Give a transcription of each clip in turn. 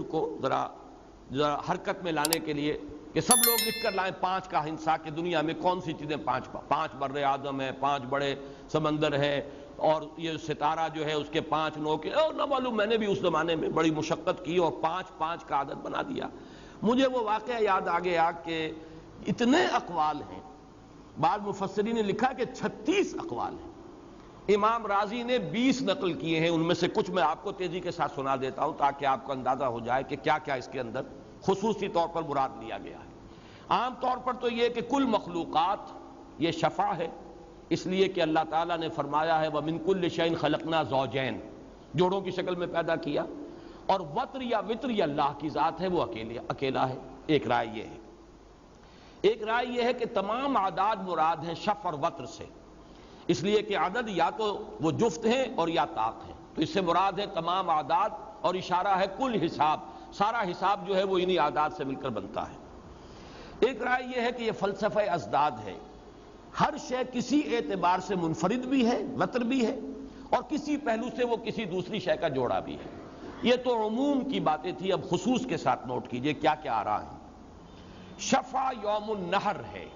کو ذرا حرکت میں لانے کے لیے کہ سب لوگ لکھ کر لائیں 5 کا ہنسا کہ دنیا میں کون سی چیزیں 5 بر اعظم ہیں، 5 بڑے سمندر ہیں، اور یہ ستارہ جو ہے اس کے 5 نوک ہیں، اور نہ معلوم میں نے بھی اس زمانے میں بڑی مشقت کی اور 5 کا عدد بنا دیا۔ مجھے وہ واقعہ یاد آ گیا کہ اتنے اقوال ہیں، بعض مفسرین نے لکھا کہ 36 اقوال ہیں۔ امام رازی نے 20 نقل کیے ہیں، ان میں سے کچھ میں آپ کو تیزی کے ساتھ سنا دیتا ہوں تاکہ آپ کو اندازہ ہو جائے کہ کیا کیا اس کے اندر خصوصی طور پر مراد لیا گیا ہے۔ عام طور پر تو یہ کہ کل مخلوقات یہ شفع ہے، اس لیے کہ اللہ تعالیٰ نے فرمایا ہے وَمِن كُلِّ شَيْءٍ خَلَقْنَا زَوْجَيْنِ، جوڑوں کی شکل میں پیدا کیا، اور وتر یا وطر یہ اللہ کی ذات ہے، وہ اکیلا ہے۔ ایک رائے یہ ہے، ایک رائے یہ ہے کہ تمام اعداد مراد ہیں شفع اور وتر سے، اس لیے کہ عدد یا تو وہ جفت ہیں اور یا طاق ہیں، تو اس سے مراد ہے تمام اعداد، اور اشارہ ہے کل حساب، سارا حساب جو ہے وہ انہی اعداد سے مل کر بنتا ہے۔ ایک رائے یہ ہے کہ یہ فلسفہ ازداد ہے، ہر شے کسی اعتبار سے منفرد بھی ہے، وتر بھی ہے، اور کسی پہلو سے وہ کسی دوسری شے کا جوڑا بھی ہے۔ یہ تو عموم کی باتیں تھی، اب خصوص کے ساتھ نوٹ کیجئے کیا کیا آ رہا ہے۔ شفع یوم النحر ہے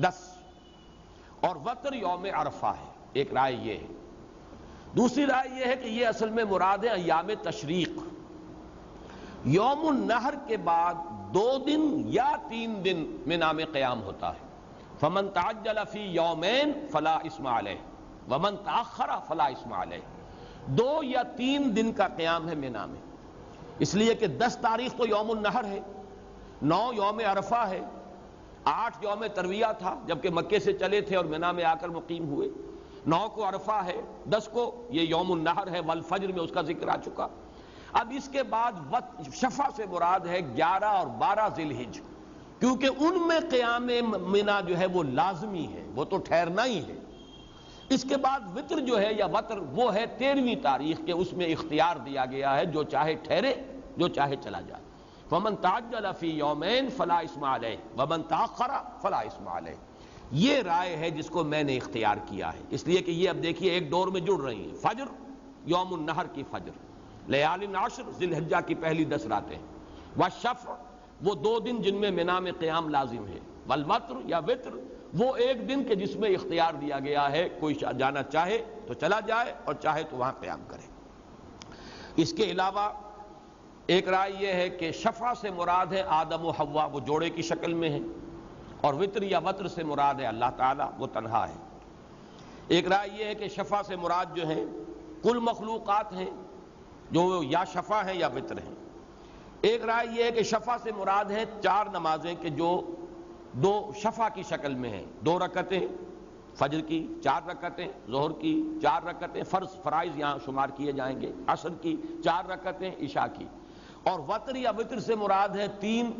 10، اور وتر یوم عرفہ ہے، ایک رائے یہ ہے۔ دوسری رائے یہ ہے کہ یہ اصل میں مراد ہے ایام تشریق، یوم النحر کے بعد 2 دن یا 3 دن منا میں قیام ہوتا ہے۔ فمن تعجل فی یومین فلا اثم علیہ ومن تاخر فلا اثم علیہ، 2 یا 3 دن کا قیام ہے منا میں، اس لیے کہ 10 تاریخ تو یوم النحر ہے، 9 یوم عرفہ ہے، 8 یوم ترویہ تھا جبکہ مکے سے چلے تھے اور منا میں آ کر مقیم ہوئے، 9 کو عرفہ ہے، 10 کو یہ یوم النحر ہے، والفجر میں اس کا ذکر آ چکا۔ اب اس کے بعد شفع سے مراد ہے 11 اور 12 ذی الحجہ، کیونکہ ان میں قیام منا جو ہے وہ لازمی ہے، وہ تو ٹھہرنا ہی ہے۔ اس کے بعد وطر جو ہے یا وتر وہ ہے 13ویں تاریخ کے، اس میں اختیار دیا گیا ہے، جو چاہے ٹھہرے جو چاہے چلا جائے۔ فمن تعجل فی یومین فلا اثم علیہ ومن تاخر فلا اثم علیہ، یہ رائے ہے جس کو میں نے اختیار کیا ہے، اس لیے کہ یہ اب دیکھیے ایک دور میں جڑ رہی ہیں۔ فجر یوم النحر کی فجر، لیال عشر ذی الحجہ کی پہلی 10 راتیں، والشفع وہ 2 دن جن میں منا میں قیام لازم ہے، والوتر یا وطر وہ 1 دن کے جس میں اختیار دیا گیا ہے، کوئی جانا چاہے تو چلا جائے اور چاہے تو وہاں قیام کرے۔ اس کے علاوہ ایک رائے یہ ہے کہ شفع سے مراد ہے آدم و حوا، وہ جوڑے کی شکل میں ہیں، اور وطر یا وتر سے مراد ہے اللہ تعالیٰ، وہ تنہا ہے۔ ایک رائے یہ ہے کہ شفع سے مراد جو ہیں کل مخلوقات ہیں، جو یا شفع ہیں یا وطر ہیں۔ ایک رائے یہ ہے کہ شفع سے مراد ہے 4 نمازیں کہ جو 2 شفع کی شکل میں ہیں، 2 رکعتیں فجر کی، 4 رکعتیں ظہر کی، 4 رکعتیں فرائض یہاں شمار کیے جائیں گے، عصر کی 4 رکعتیں، عشاء کی۔ اور وتر یا وطر سے مراد ہے 3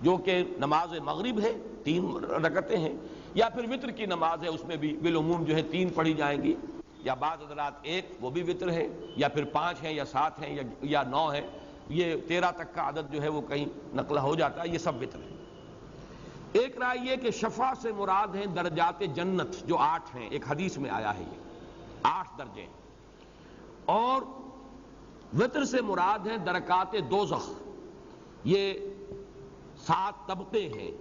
جو کہ نماز مغرب ہے، 3 رکعتیں ہیں، یا پھر وطر کی نماز ہے، اس میں بھی بالعموم جو ہے 3 پڑھی جائیں گی، یا بعض حضرات 1 وہ بھی وطر ہے، یا پھر 5 ہیں یا 7 ہیں یا 9 ہیں، یہ 13 تک کا عدد جو ہے وہ کہیں نقل ہو جاتا ہے، یہ سب وطر ہے۔ ایک رائے یہ کہ شفع سے مراد ہیں درجات جنت جو 8 ہیں، ایک حدیث میں آیا ہے یہ 8 درجے، اور وطر سے مراد ہیں درکات دوزخ، یہ 7 طبقے ہیں،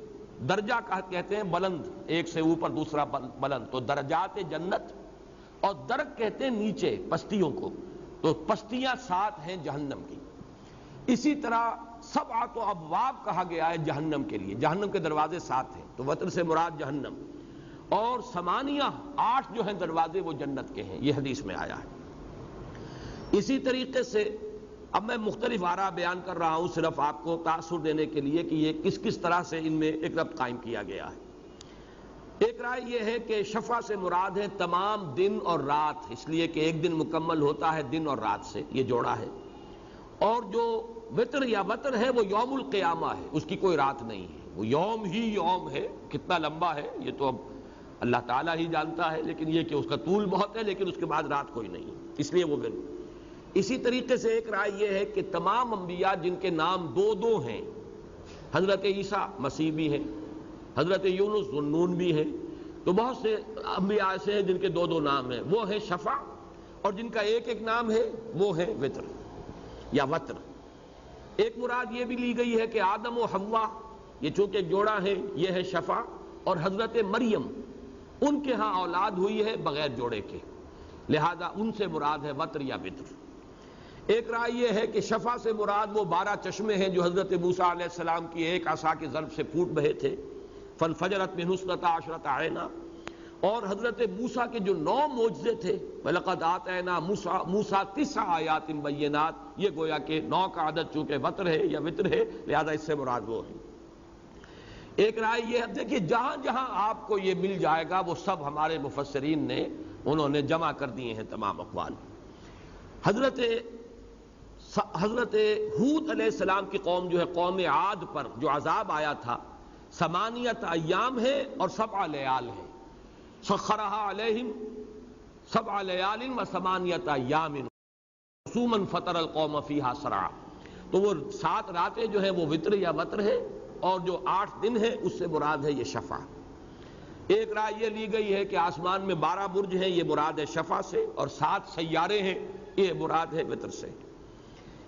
درجہ کہتے ہیں بلند، ایک سے اوپر دوسرا بلند، تو درجات جنت، اور درک کہتے ہیں نیچے پستیوں کو، تو پستیاں 7 ہیں جہنم کی۔ اسی طرح 7 ابواب کہا گیا ہے جہنم کے لیے، جہنم کے دروازے 7 ہیں، تو وطر سے مراد جہنم، اور 8 جو ہیں دروازے وہ جنت کے ہیں، یہ حدیث میں آیا ہے۔ اسی طریقے سے اب میں مختلف آراء بیان کر رہا ہوں صرف آپ کو تاثر دینے کے لیے کہ یہ کس طرح سے ان میں ایک ربط قائم کیا گیا ہے۔ ایک رائے یہ ہے کہ شفع سے مراد ہے تمام دن اور رات، اس لیے کہ ایک دن مکمل ہوتا ہے دن اور رات سے، یہ جوڑا ہے، اور جو وطر یا وتر ہے وہ یوم القیامہ ہے، اس کی کوئی رات نہیں ہے، وہ یوم ہی یوم ہے، کتنا لمبا ہے یہ تو اب اللہ تعالیٰ ہی جانتا ہے، لیکن یہ کہ اس کا طول بہت ہے، لیکن اس کے بعد رات کوئی نہیں ہے، اس لیے وہ دن۔ اسی طریقے سے ایک رائے یہ ہے کہ تمام انبیاء جن کے نام 2 ہیں، حضرت عیسیٰ مسیح بھی ہیں، حضرت یونس ذوالنون بھی ہیں، تو بہت سے انبیاء ایسے ہیں جن کے 2 نام ہیں، وہ ہیں شفع، اور جن کا ایک نام ہے وہ ہے وطر یا وتر۔ ایک مراد یہ بھی لی گئی ہے کہ آدم و حوا یہ چونکہ جوڑا ہے، یہ ہے شفا، اور حضرت مریم ان کے ہاں اولاد ہوئی ہے بغیر جوڑے کے، لہذا ان سے مراد ہے وتر یا وتر۔ ایک رائے یہ ہے کہ شفا سے مراد وہ 12 چشمے ہیں جو حضرت موسیٰ علیہ السلام کی ایک عصا کے ضرب سے پھوٹ بہے تھے، فانفجرت منہ 12 عینا، اور حضرت موسیٰ کے جو 9 معجزے تھے، وَلَقَدْ آتَيْنَا مُوسَىٰ 9 آیات بینات، یہ گویا کہ 9 کا عدد چونکہ وتر ہے یا وتر ہے، لہذا اس سے مراد وہ ہے۔ ایک رائے یہ ہے، دیکھیے جہاں جہاں آپ کو یہ مل جائے گا وہ سب ہمارے مفسرین نے انہوں نے جمع کر دیے ہیں تمام اقوال۔ حضرت ہود علیہ السلام کی قوم جو ہے، قوم عاد پر جو عذاب آیا تھا، 8 ایام ہے اور 7 لیال ہے، سخرها علیہم 7 لیال و 8 ایام حسوما فطر القوم فیہا سرعا، تو وہ 7 راتیں جو ہیں وہ وتر یا وتر ہے، اور جو 8 دن ہے اس سے مراد ہے یہ شفا۔ ایک رائے یہ لی گئی ہے کہ آسمان میں 12 برج ہیں، یہ مراد ہے شفا سے، اور 7 سیارے ہیں، یہ مراد ہے وتر سے۔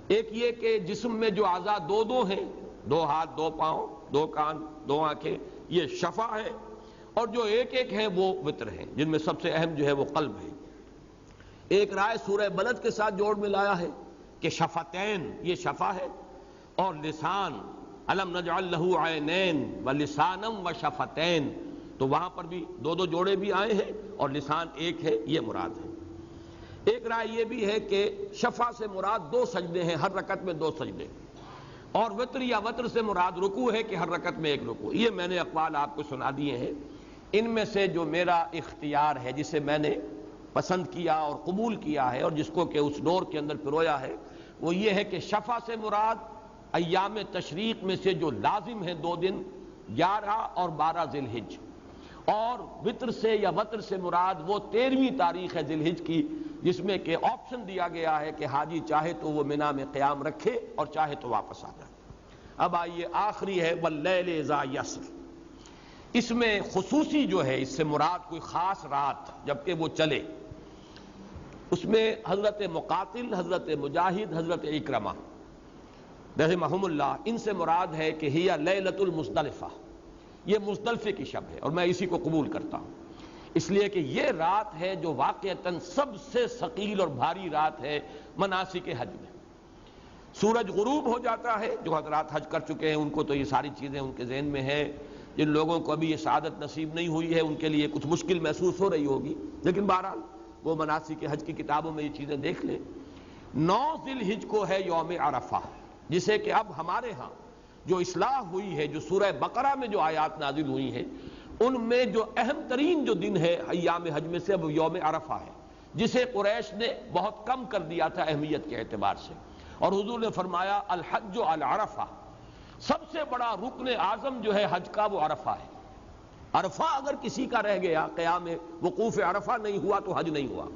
ایک یہ کہ جسم میں جو اعضاء 2 ہیں، 2 ہاتھ 2 پاؤں 2 کان 2 آنکھیں، یہ شفا ہے، اور جو ایک ہیں وہ وتر ہیں، جن میں سب سے اہم جو ہے وہ قلب ہے۔ ایک رائے سورہ بلد کے ساتھ جوڑ میں لایا ہے کہ شفتین یہ شفا ہے، اور لسان الم نجعل لہ عینین ولسانم وشفتین، تو وہاں پر بھی 2 جوڑے بھی آئے ہیں اور لسان ایک ہے، یہ مراد ہے۔ ایک رائے یہ بھی ہے کہ شفا سے مراد 2 سجدے ہیں، ہر رکعت میں 2 سجدے، اور وتر یا وتر سے مراد رکوع ہے کہ ہر رکعت میں 1 رکوع۔ یہ میں نے اقوال آپ کو سنا دیے ہیں۔ ان میں سے جو میرا اختیار ہے، جسے میں نے پسند کیا اور قبول کیا ہے اور جس کو کہ اس ڈور کے اندر پرویا ہے، وہ یہ ہے کہ شفا سے مراد ایام تشریق میں سے جو لازم ہیں 2 دن، 11 اور 12 ذی الحج، اور وتر سے یا وتر سے مراد وہ 13ویں تاریخ ہے ذی الحج کی، جس میں کہ آپشن دیا گیا ہے کہ حاجی چاہے تو وہ منی میں قیام رکھے اور چاہے تو واپس آ جائے۔ اب آئیے آخری ہے واللیل اذا یسر، اس میں خصوصی جو ہے اس سے مراد کوئی خاص رات جبکہ وہ چلے، اس میں حضرت مقاتل، حضرت مجاہد، حضرت اکرمہ رحمہم اللہ، ان سے مراد ہے کہ ہی لیلۃ المزدلفہ، یہ مزدلفے کی شب ہے، اور میں اسی کو قبول کرتا ہوں، اس لیے کہ یہ رات ہے جو واقعتاً سب سے ثقیل اور بھاری رات ہے مناسک حج میں۔ سورج غروب ہو جاتا ہے، جو حضرات حج کر چکے ہیں ان کو تو یہ ساری چیزیں ان کے ذہن میں ہیں، جن لوگوں کو ابھی یہ سعادت نصیب نہیں ہوئی ہے ان کے لیے کچھ مشکل محسوس ہو رہی ہوگی، لیکن بہرحال وہ مناسک حج کی کتابوں میں یہ چیزیں دیکھ لیں۔ 9 ذی الحج کو ہے یوم عرفہ، جسے کہ اب ہمارے ہاں جو اصلاح ہوئی ہے، جو سورہ بقرہ میں جو آیات نازل ہوئی ہیں، ان میں جو اہم ترین جو دن ہے ایام حج میں سے وہ یوم عرفہ ہے، جسے قریش نے بہت کم کر دیا تھا اہمیت کے اعتبار سے، اور حضور نے فرمایا الحج علی عرفہ، سب سے بڑا رکن اعظم جو ہے حج کا وہ عرفہ ہے۔ عرفہ اگر کسی کا رہ گیا، قیام وقوف عرفہ نہیں ہوا تو حج نہیں ہوا۔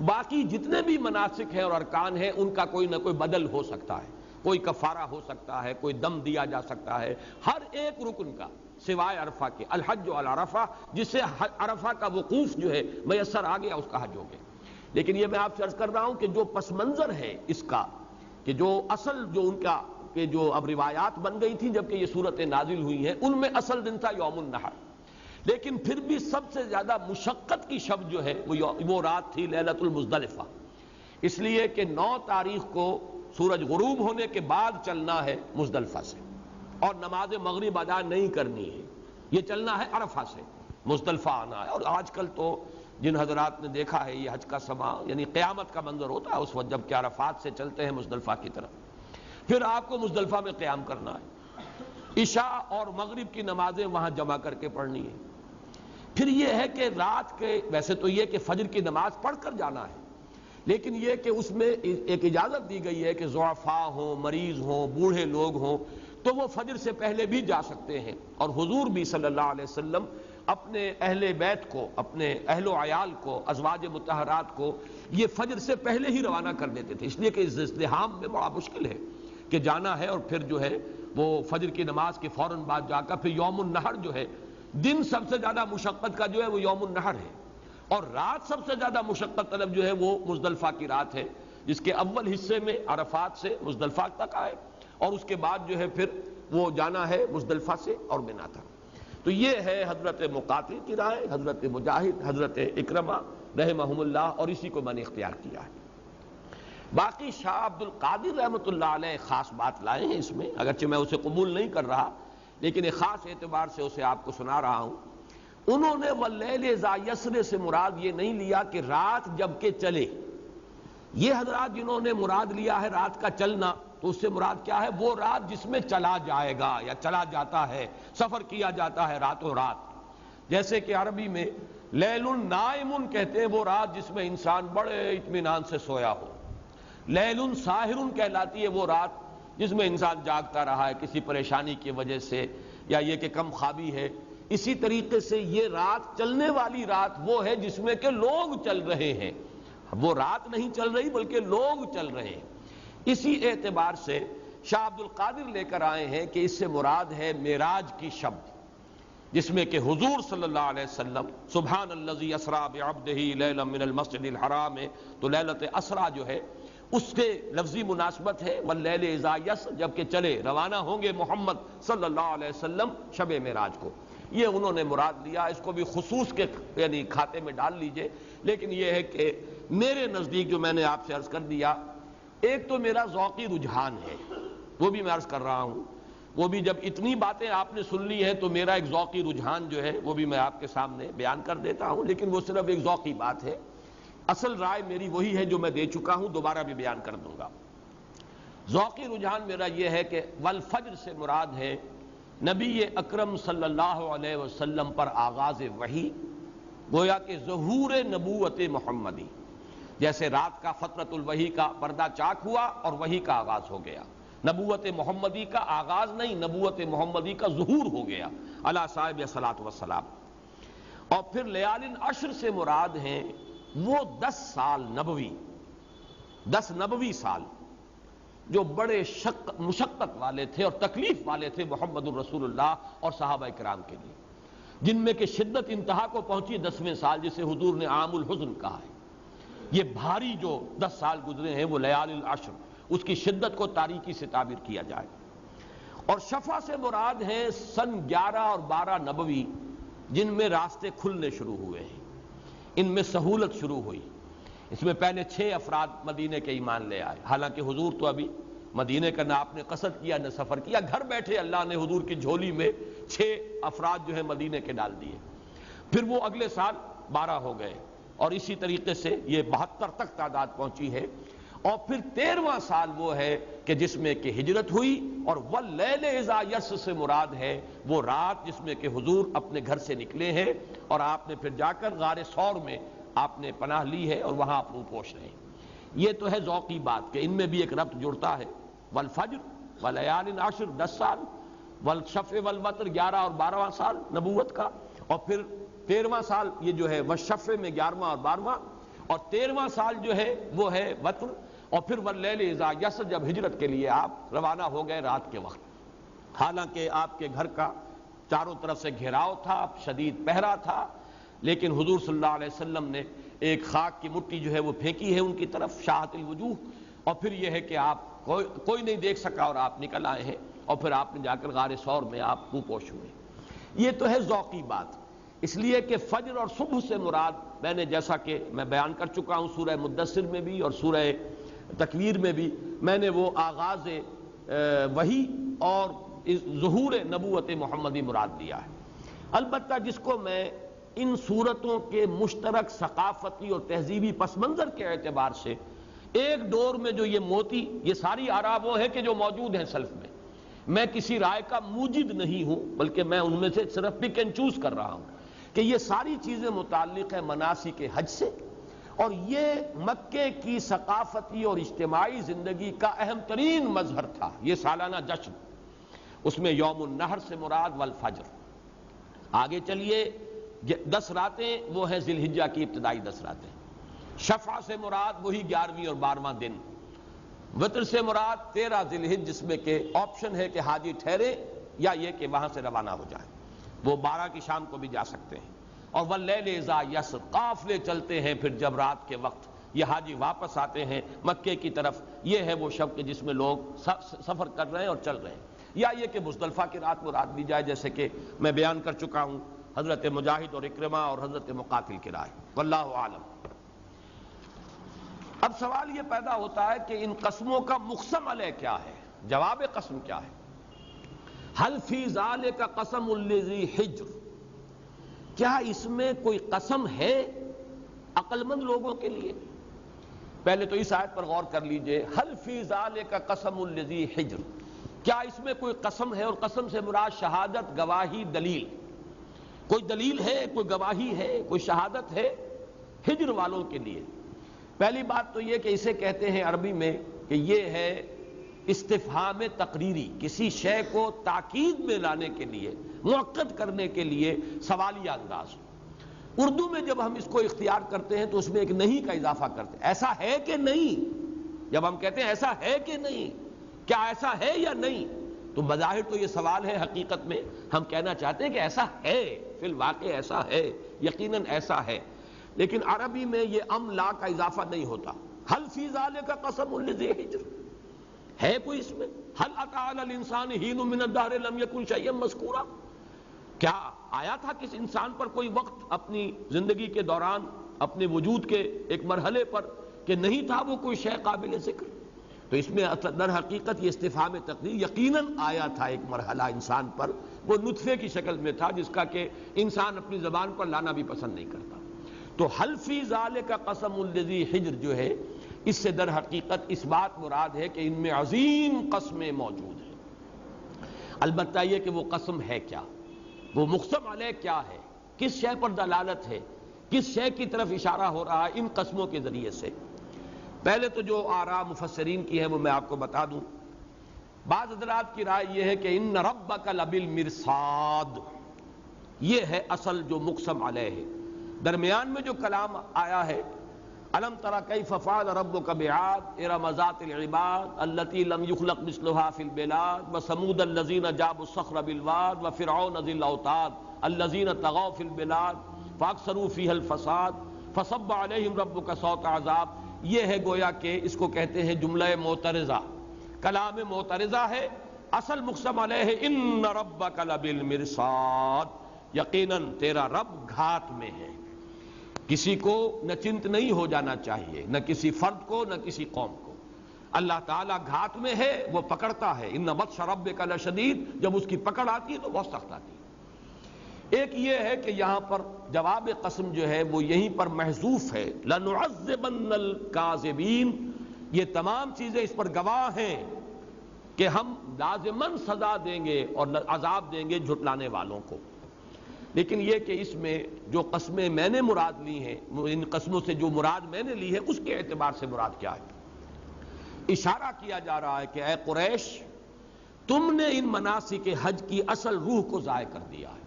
باقی جتنے بھی مناسک ہیں اور ارکان ہیں ان کا کوئی نہ کوئی بدل ہو سکتا ہے، کوئی کفارہ ہو سکتا ہے، کوئی دم دیا جا سکتا ہے، ہر ایک رکن کا سوائے عرفہ کے، الحج علی عرفہ، جس سے عرفہ کا وقوف جو ہے میسر آ گیا اس کا حج ہو گیا۔ لیکن یہ میں آپ سے عرض کر رہا ہوں کہ جو پس منظر ہے اس کا، کہ جو اصل جو ان کا کہ جو اب روایات بن گئی تھیں جبکہ یہ صورتیں نازل ہوئی ہیں، ان میں اصل دن تھا یوم النحر، لیکن پھر بھی سب سے زیادہ مشقت کی شب جو ہے وہ رات تھی لیلۃ المزدلفہ، اس لیے کہ 9 تاریخ کو سورج غروب ہونے کے بعد چلنا ہے مزدلفہ سے، اور نماز مغرب ادا نہیں کرنی ہے، یہ چلنا ہے عرفہ سے، مزدلفہ آنا ہے۔ اور آج کل تو جن حضرات نے دیکھا ہے یہ حج کا سما یعنی قیامت کا منظر ہوتا ہے اس وقت جب کہ عرفات سے چلتے ہیں مزدلفہ کی طرف، پھر آپ کو مزدلفہ میں قیام کرنا ہے، عشاء اور مغرب کی نمازیں وہاں جمع کر کے پڑھنی ہے۔ پھر یہ ہے کہ رات کے ویسے تو یہ کہ فجر کی نماز پڑھ کر جانا ہے، لیکن یہ کہ اس میں ایک اجازت دی گئی ہے کہ ضعفاء ہوں، مریض ہوں، بوڑھے لوگ ہوں تو وہ فجر سے پہلے بھی جا سکتے ہیں، اور حضور بھی صلی اللہ علیہ وسلم اپنے اہل بیت کو، اپنے اہل و عیال کو، ازواج مطہرات کو یہ فجر سے پہلے ہی روانہ کر دیتے تھے، اس لیے کہ اس ازدحام میں بڑا مشکل ہے کہ جانا ہے اور پھر جو ہے وہ فجر کی نماز کے فوراً بعد جا کر پھر یوم النحر جو ہے، دن سب سے زیادہ مشقت کا جو ہے وہ یوم النحر ہے، اور رات سب سے زیادہ مشقت طلب جو ہے وہ مزدلفہ کی رات ہے، جس کے اول حصے میں عرفات سے مزدلفہ تک آئے، اور اس کے بعد جو ہے پھر وہ جانا ہے مزدلفہ سے اور منا تک۔ تو یہ ہے حضرت مقاتل کی رائے، حضرت مجاہد، حضرت اکرمہ رحمہم اللہ، اور اسی کو میں نے اختیار کیا ہے۔ باقی شاہ عبد القادر رحمۃ اللہ علیہ خاص بات لائے ہیں اس میں، اگرچہ میں اسے قبول نہیں کر رہا لیکن ایک خاص اعتبار سے اسے آپ کو سنا رہا ہوں۔ انہوں نے واللیل اذا یسر سے مراد یہ نہیں لیا کہ رات جب کہ چلے۔ یہ حضرات جنہوں نے مراد لیا ہے رات کا چلنا، تو اس سے مراد کیا ہے؟ وہ رات جس میں چلا جائے گا یا چلا جاتا ہے، سفر کیا جاتا ہے راتوں رات۔ جیسے کہ عربی میں لیل نائم کہتے ہیں وہ رات جس میں انسان بڑے اطمینان سے سویا ہو۔ لیل ساہر کہلاتی ہے وہ رات جس میں انسان جاگتا رہا ہے کسی پریشانی کی وجہ سے، یا یہ کہ کم خوابی ہے۔ اسی طریقے سے یہ رات، چلنے والی رات وہ ہے جس میں کہ لوگ چل رہے ہیں، وہ رات نہیں چل رہی بلکہ لوگ چل رہے ہیں۔ اسی اعتبار سے شاہ عبد القادر لے کر آئے ہیں کہ اس سے مراد ہے معراج کی شب، جس میں کہ حضور صلی اللہ علیہ وسلم سبحان الذی اسریٰ بعبدہ لیلا من المسجد الحرام ہے، تو لیلۃ اسریٰ جو ہے اس سے لفظی مناسبت ہے واللیل اذا یسر، جب کہ چلے روانہ ہوں گے محمد صلی اللہ علیہ وسلم شب معراج کو۔ یہ انہوں نے مراد لیا، اس کو بھی خصوص کے یعنی کھاتے میں ڈال لیجئے، لیکن یہ ہے کہ میرے نزدیک جو میں نے آپ سے عرض کر دیا، ایک تو میرا ذوقی رجحان ہے، وہ بھی میں عرض کر رہا ہوں، وہ بھی جب اتنی باتیں آپ نے سن لی ہیں تو میرا ایک ذوقی رجحان جو ہے وہ بھی میں آپ کے سامنے بیان کر دیتا ہوں، لیکن وہ صرف ایک ذوقی بات ہے۔ اصل رائے میری وہی ہے جو میں دے چکا ہوں، دوبارہ بھی بیان کر دوں گا۔ ذوقی رجحان میرا یہ ہے کہ والفجر سے مراد ہے نبی اکرم صلی اللہ علیہ وسلم پر آغاز وحی، گویا کہ ظہور نبوت محمدی، جیسے رات کا فترۃ الوحی کا پردہ چاک ہوا اور وحی کا آغاز ہو گیا، نبوت محمدی کا آغاز نہیں، نبوت محمدی کا ظہور ہو گیا علی صاحب الصلاۃ والسلام۔ اور پھر لیال عشر سے مراد ہیں وہ 10 سال نبوی، 10 نبوی سال جو بڑے مشقت والے تھے اور تکلیف والے تھے محمد الرسول اللہ اور صحابہ کرام کے لیے، جن میں کہ شدت انتہا کو پہنچی 10ویں سال، جسے حضور نے عام الحزن کہا ہے۔ یہ بھاری جو 10 سال گزرے ہیں وہ لیال العشر، اس کی شدت کو تاریکی سے تعبیر کیا جائے۔ اور شفع سے مراد ہیں سن 11 اور 12 نبوی، جن میں راستے کھلنے شروع ہوئے ہیں، ان میں سہولت شروع ہوئی۔ اس میں پہلے 6 افراد مدینے کے ایمان لے آئے، حالانکہ حضور تو ابھی مدینے کا نہ آپ نے قصد کیا نہ سفر کیا، گھر بیٹھے اللہ نے حضور کی جھولی میں 6 افراد جو ہے مدینے کے ڈال دیے۔ پھر وہ اگلے سال 12 ہو گئے، اور اسی طریقے سے یہ 72 تک تعداد پہنچی ہے۔ اور پھر 13واں سال وہ ہے کہ جس میں کہ ہجرت ہوئی، اور واللیل اذا یسر سے مراد ہے وہ رات جس میں کہ حضور اپنے گھر سے نکلے ہیں، اور آپ نے پھر جا کر غار ثور میں آپ نے پناہ لی ہے اور وہاں آپ روح پوش رہے ہیں۔ یہ تو ہے ذوقی بات کہ ان میں بھی ایک ربط جڑتا ہے، والفجر ولیال عشر 10 سال، والشفع والوتر 11 اور 12واں سال نبوت کا، اور پھر 13واں سال یہ جو ہے والشفع میں 11واں اور 12واں، اور 13واں سال جو ہے وہ ہے وتر، اور پھر واللیل اذا یسر جب ہجرت کے لیے آپ روانہ ہو گئے رات کے وقت۔ حالانکہ آپ کے گھر کا چاروں طرف سے گھیراؤ تھا، شدید پہرا تھا، لیکن حضور صلی اللہ علیہ وسلم نے ایک خاک کی مٹی جو ہے وہ پھینکی ہے ان کی طرف، شاہت الوجوہ، اور پھر یہ ہے کہ آپ کوئی نہیں دیکھ سکا اور آپ نکل آئے ہیں، اور پھر آپ نے جا کر غار ثور میں آپ منہ پوش ہوئے۔ یہ تو ہے ذوقی بات، اس لیے کہ فجر اور صبح سے مراد میں نے جیسا کہ میں بیان کر چکا ہوں سورہ مدثر میں بھی اور سورہ تکویر میں بھی، میں نے وہ آغاز وحی اور ظہور نبوت محمدی مراد دیا ہے۔ البتہ جس کو میں ان صورتوں کے مشترک ثقافتی اور تہذیبی پس منظر کے اعتبار سے ایک دور میں جو یہ موتی، یہ ساری آراء وہ ہے کہ جو موجود ہیں سلف میں کسی رائے کا موجد نہیں ہوں، بلکہ میں ان میں سے صرف پک اینڈ چوز کر رہا ہوں کہ یہ ساری چیزیں متعلق ہیں مناسک حج سے، اور یہ مکے کی ثقافتی اور اجتماعی زندگی کا اہم ترین مظہر تھا، یہ سالانہ جشن۔ اس میں یوم النحر سے مراد والفجر۔ آگے چلیے، 10 راتیں وہ ہیں ذی الحجہ کی ابتدائی 10 راتیں، شفع سے مراد وہی 11ویں اور 12واں دن، وتر سے مراد 13 ذی الحجہ، جس میں کہ آپشن ہے کہ حاجی ٹھہرے یا یہ کہ وہاں سے روانہ ہو جائے، وہ 12 کی شام کو بھی جا سکتے ہیں۔ اور واللیل اذا یسر، قافلے چلتے ہیں پھر جب رات کے وقت، یہ حاجی واپس آتے ہیں مکے کی طرف، یہ ہے وہ شب کہ جس میں لوگ سفر کر رہے ہیں اور چل رہے ہیں، یا یہ کہ مزدلفہ کی رات مراد لی جائے، جیسے کہ میں بیان کر چکا ہوں حضرت مجاہد اور اکرمہ اور حضرت مقاتل کی رائے، واللہ عالم۔ اب سوال یہ پیدا ہوتا ہے کہ ان قسموں کا مقسم علیہ کیا ہے، جواب قسم کیا ہے؟ حل فی ذالک قسم لذی حجر، کیا اس میں کوئی قسم ہے عقل مند لوگوں کے لیے؟ پہلے تو اس آیت پر غور کر لیجئے، حل فی ذالک قسم لذی حجر، کیا اس میں کوئی قسم ہے؟ اور قسم سے مراد شہادت، گواہی، دلیل، کوئی دلیل ہے، کوئی گواہی ہے، کوئی شہادت ہے ہجر والوں کے لیے؟ پہلی بات تو یہ کہ اسے کہتے ہیں عربی میں کہ یہ ہے استفہام تقریری، کسی شے کو تاکید میں لانے کے لیے، مؤکد کرنے کے لیے سوالیہ انداز۔ اردو میں جب ہم اس کو اختیار کرتے ہیں تو اس میں ایک نہیں کا اضافہ کرتے ہیں، ایسا ہے کہ نہیں؟ جب ہم کہتے ہیں ایسا ہے کہ نہیں، کیا ایسا ہے یا نہیں، تو بظاہر تو یہ سوال ہے، حقیقت میں ہم کہنا چاہتے ہیں کہ ایسا ہے، فی الواقع ایسا ہے، یقیناً ایسا ہے، لیکن عربی میں یہ لا کا اضافہ نہیں ہوتا۔ حل فی ذالک قسم لذی حجر، ہے کوئی اس میں؟ حل اتی علی الانسان حین من الدہر لم یکن شیئا مذکورا، کیا آیا تھا کس انسان پر کوئی وقت اپنی زندگی کے دوران، اپنے وجود کے ایک مرحلے پر کہ نہیں تھا وہ کوئی شے قابل ذکر؟ تو اس میں در حقیقت یہ استفہام تقریر، یقیناً آیا تھا ایک مرحلہ انسان پر، وہ نطفے کی شکل میں تھا جس کا کہ انسان اپنی زبان پر لانا بھی پسند نہیں کرتا۔ تو حل فی ذالک قسم لذی حجر جو ہے، اس سے در حقیقت اس بات مراد ہے کہ ان میں عظیم قسمیں موجود ہیں۔ البتہ یہ کہ وہ قسم ہے کیا، وہ مقسم علیہ کیا ہے، کس شے پر دلالت ہے، کس شے کی طرف اشارہ ہو رہا ہے ان قسموں کے ذریعے سے؟ پہلے تو جو آراء مفسرین کی ہے وہ میں آپ کو بتا دوں۔ بعض حضرات کی رائے یہ ہے کہ ان ربک لبالمرصاد، یہ ہے اصل جو مقسم علیہ ہے۔ درمیان میں جو کلام آیا ہے الم تری کیف فعل ربک بعاد ارم ذات العماد التی لم یخلق مثلها فی البلاد وثمود الذین جابوا الصخر بالواد وفرعون ذی الاوتاد الذین طغوا فی البلاد فاکثروا فیہا الفساد فصب علیہم ربک صوت عذاب۔ یہ ہے گویا کہ اس کو کہتے ہیں جملہ معترضہ، کلام معترضہ ہے۔ اصل مقسم علیہ ہے ان ربک لبالمرصاد، یقیناً تیرا رب گھات میں ہے۔ کسی کو نہ چنت نہیں ہو جانا چاہیے، نہ کسی فرد کو، نہ کسی قوم کو۔ اللہ تعالیٰ گھات میں ہے، وہ پکڑتا ہے۔ ان بطش ربک لشدید، جب اس کی پکڑ آتی ہے تو بہت سخت آتی ہے۔ ایک یہ ہے کہ یہاں پر جواب قسم جو ہے وہ یہیں پر محذوف ہے، لَنُعَذِّبَنَّ الْكَاذِبِينَ، یہ تمام چیزیں اس پر گواہ ہیں کہ ہم لازماً سزا دیں گے اور عذاب دیں گے جھٹلانے والوں کو۔ لیکن یہ کہ اس میں جو قسمیں میں نے مراد لی ہیں، ان قسموں سے جو مراد میں نے لی ہے اس کے اعتبار سے مراد کیا ہے؟ اشارہ کیا جا رہا ہے کہ اے قریش، تم نے ان مناسک حج کی اصل روح کو ضائع کر دیا ہے۔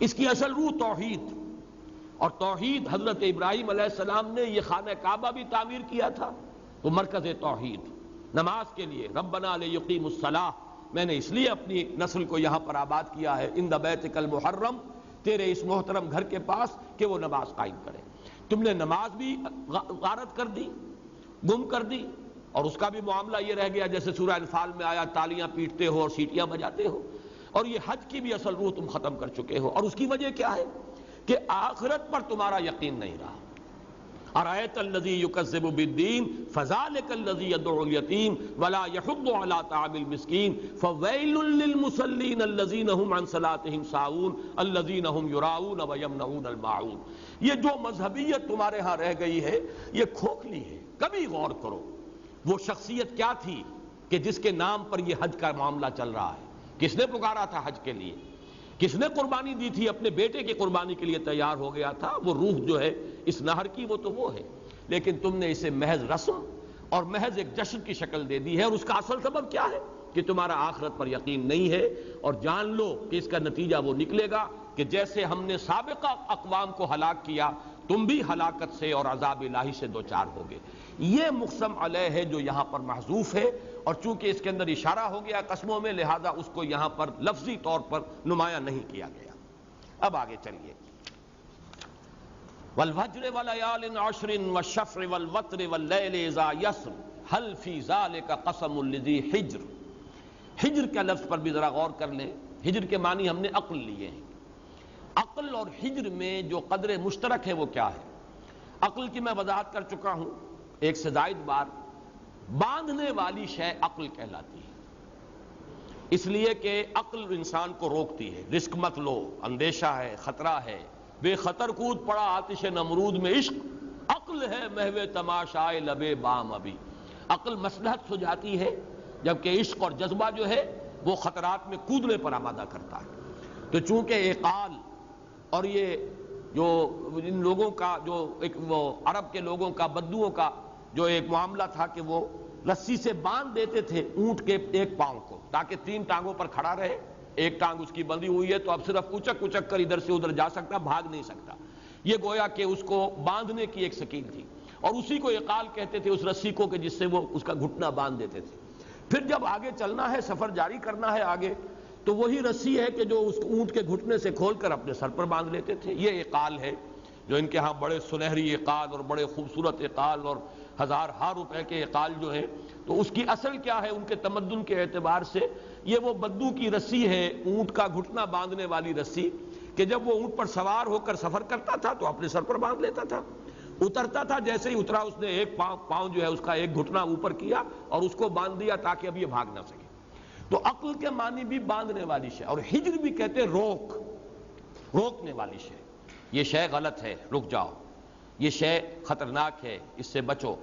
اس کی اصل روح توحید، اور توحید حضرت ابراہیم علیہ السلام نے یہ خانہ کعبہ بھی تعمیر کیا تھا، وہ مرکز توحید نماز کے لیے، ربنا لیقیموا الصلاۃ، میں نے اس لیے اپنی نسل کو یہاں پر آباد کیا ہے، عند بیتک المحرم، تیرے اس محترم گھر کے پاس، کہ وہ نماز قائم کرے۔ تم نے نماز بھی غارت کر دی، گم کر دی، اور اس کا بھی معاملہ یہ رہ گیا جیسے سورہ انفال میں آیا، تالیاں پیٹتے ہو اور سیٹیاں بجاتے ہو، اور یہ حج کی بھی اصل روح تم ختم کر چکے ہو۔ اور اس کی وجہ کیا ہے کہ آخرت پر تمہارا یقین نہیں رہا۔ أَرَأَيْتَ الَّذِي يُكَذِّبُ بِالدِّينِ فَذَلِكَ الَّذِي يَدْعُو الْيَتِيمَ وَلَا يَحُضُّ عَلَى طَعَامِ الْمِسْكِينِ فَوَيْلٌ لِّلْمُصَلِّينَ الَّذِينَ هُمْ عَنْ صَلَاتِهِمْ سَاهُونَ الَّذِينَ هُمْ يُرَاءُونَ وَيَمْنَعُونَ الْمَاعُونَ۔ یہ جو مذہبیت تمہارے ہاں رہ گئی ہے یہ کھوکھلی ہے، کبھی غور کرو وہ شخصیت کیا تھی کہ جس کے نام پر یہ حج کا معاملہ چل رہا ہے، کس نے پکارا تھا حج کے لیے، کس نے قربانی دی تھی، اپنے بیٹے کی قربانی کے لیے تیار ہو گیا تھا۔ وہ روح جو ہے اس نہر کی وہ تو وہ ہے، لیکن تم نے اسے محض رسم اور محض ایک جشن کی شکل دے دی ہے، اور اس کا اصل سبب کیا ہے کہ تمہارا آخرت پر یقین نہیں ہے۔ اور جان لو کہ اس کا نتیجہ وہ نکلے گا کہ جیسے ہم نے سابقہ اقوام کو ہلاک کیا، تم بھی ہلاکت سے اور عذاب الہی سے دوچار ہوگے۔ یہ مقسم علیہ ہے جو یہاں پر محذوف ہے، اور چونکہ اس کے اندر اشارہ ہو گیا قسموں میں، لہذا اس کو یہاں پر لفظی طور پر نمایاں نہیں کیا گیا۔ اب آگے چلیے، والفجر وليال عشر والشفع والوتر واللیل اذا یسر هل فی ذلک قسم لذی حجر. حجر کا لفظ پر بھی ذرا غور کر لیں. حجر کے معنی ہم نے عقل لیے ہیں. عقل اور حجر میں جو قدر مشترک ہے وہ کیا ہے؟ عقل کی میں وضاحت کر چکا ہوں ایک سے زائد بار. باندھنے والی شے عقل کہلاتی ہے، اس لیے کہ عقل انسان کو روکتی ہے. رزق مت لو، اندیشہ ہے، خطرہ ہے، بے خطر کود پڑا آتش نمرود میں عشق، عقل ہے محو تماشائے لبے بام ابھی. عقل مصلحت سجاتی ہے، جبکہ عشق اور جذبہ جو ہے وہ خطرات میں کودنے پر آمادہ کرتا ہے. تو چونکہ اقال اور یہ جو ان لوگوں کا جو ایک وہ عرب کے لوگوں کا بدوؤں کا جو ایک معاملہ تھا کہ وہ رسی سے باندھ دیتے تھے اونٹ کے ایک پاؤں کو تاکہ 3 ٹانگوں پر کھڑا رہے. ایک ٹانگ اس کی بندھی ہوئی ہے تو اب صرف کچک کچک کر ادھر سے ادھر جا سکتا، بھاگ نہیں سکتا. یہ گویا کہ اس کو باندھنے کی ایک سکیل تھی، اور اسی کو اقال کہتے تھے اس رسی کو کہ جس سے وہ اس کا گھٹنا باندھ دیتے تھے. پھر جب آگے چلنا ہے، سفر جاری کرنا ہے آگے، تو وہی رسی ہے کہ جو اس اونٹ کے گھٹنے سے کھول کر اپنے سر پر باندھ لیتے تھے. یہ اقال ہے جو ان کے ہاں بڑے سنہری اقال اور بڑے خوبصورت اقال اور ہزارہا روپے کے اقال جو ہیں. تو اس کی اصل کیا ہے ان کے تمدن کے اعتبار سے؟ یہ وہ بدو کی رسی ہے، اونٹ کا گھٹنا باندھنے والی رسی، کہ جب وہ اونٹ پر سوار ہو کر سفر کرتا تھا تو اپنے سر پر باندھ لیتا تھا. اترتا تھا، جیسے ہی اترا اس نے ایک پاؤں جو ہے اس کا ایک گھٹنا اوپر کیا اور اس کو باندھ دیا تاکہ اب یہ بھاگ نہ سکے. تو عقل کے معنی بھی باندھنے والی شے، اور حجر بھی کہتے روکنے والی شے. یہ شے غلط ہے، رک جاؤ، یہ شے خطرناک ہے، اس سے بچو.